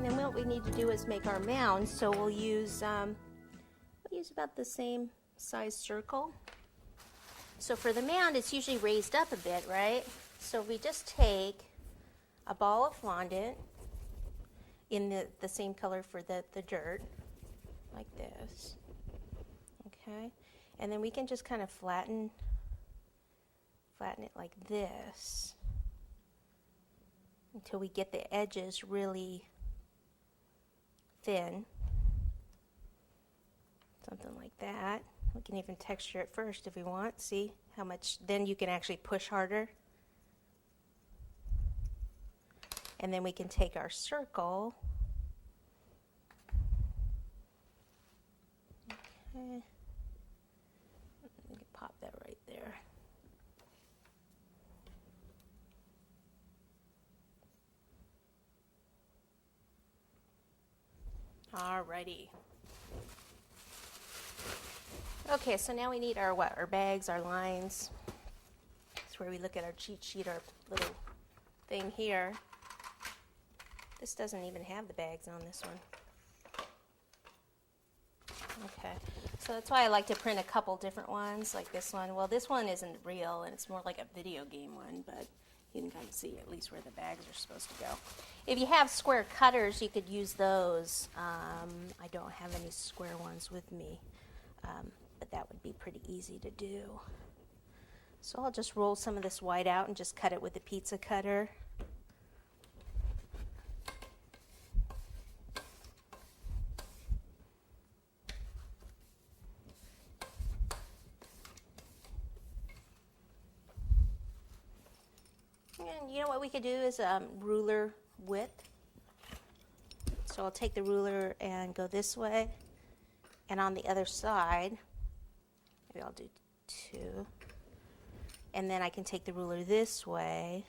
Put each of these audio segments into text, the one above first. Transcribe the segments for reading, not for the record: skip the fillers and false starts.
then what we need to do is make our mound. So we'll use about the same size circle. So for the mound, it's usually raised up a bit, right? So we just take a ball of fondant in the same color for the dirt, like this. Okay, and then we can just kind of flatten it like this until we get the edges really thin. Something like that. We can even texture it first if we want. See how much, then you can actually push harder. And then we can take our circle. Okay. We can pop that right there. Alrighty. Okay, so now we need our what? Our bags, our lines. That's where we look at our cheat sheet, our little thing here. This doesn't even have the bags on this one. Okay, so that's why I like to print a couple different ones, like this one. Well, this one isn't real, and it's more like a video game one, but you can kind of see at least where the bags are supposed to go. If you have square cutters, you could use those. I don't have any square ones with me. But that would be pretty easy to do. So I'll just roll some of this white out and just cut it with a pizza cutter. And you know what we could do is ruler width. So I'll take the ruler and go this way, and on the other side, maybe I'll do 2. And then I can take the ruler this way.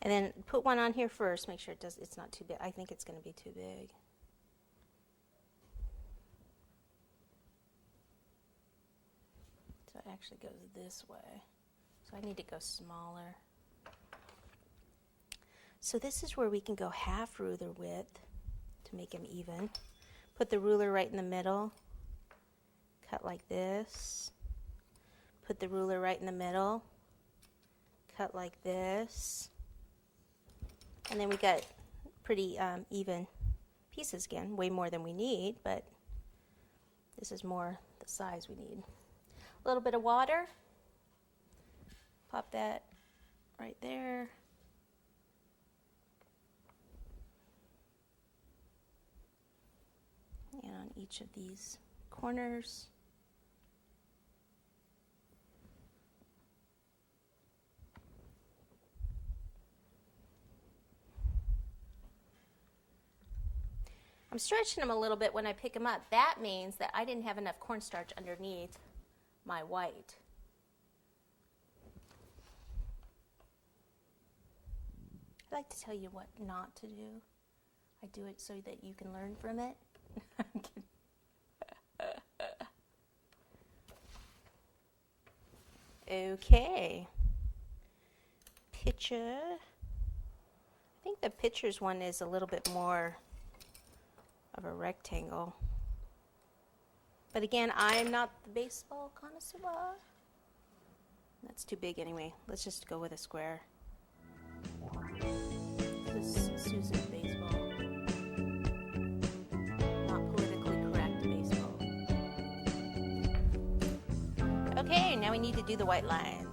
And then put one on here first, make sure it's not too big. I think it's going to be too big. So it actually goes this way. So I need to go smaller. So this is where we can go half ruler width to make them even. Put the ruler right in the middle. Cut like this. Put the ruler right in the middle. Cut like this. And then we got pretty even pieces again. Way more than we need, but this is more the size we need. A little bit of water. Pop that right there. And on each of these corners. I'm stretching them a little bit when I pick them up. That means that I didn't have enough cornstarch underneath my white. I like to tell you what not to do. I do it so that you can learn from it. Okay. Picture. I think the pictures one is a little bit more of a rectangle. But again, I'm not the baseball connoisseur. That's too big anyway. Let's just go with a square. This is Susan's baseball. Not politically correct baseball. Okay, now we need to do the white lines.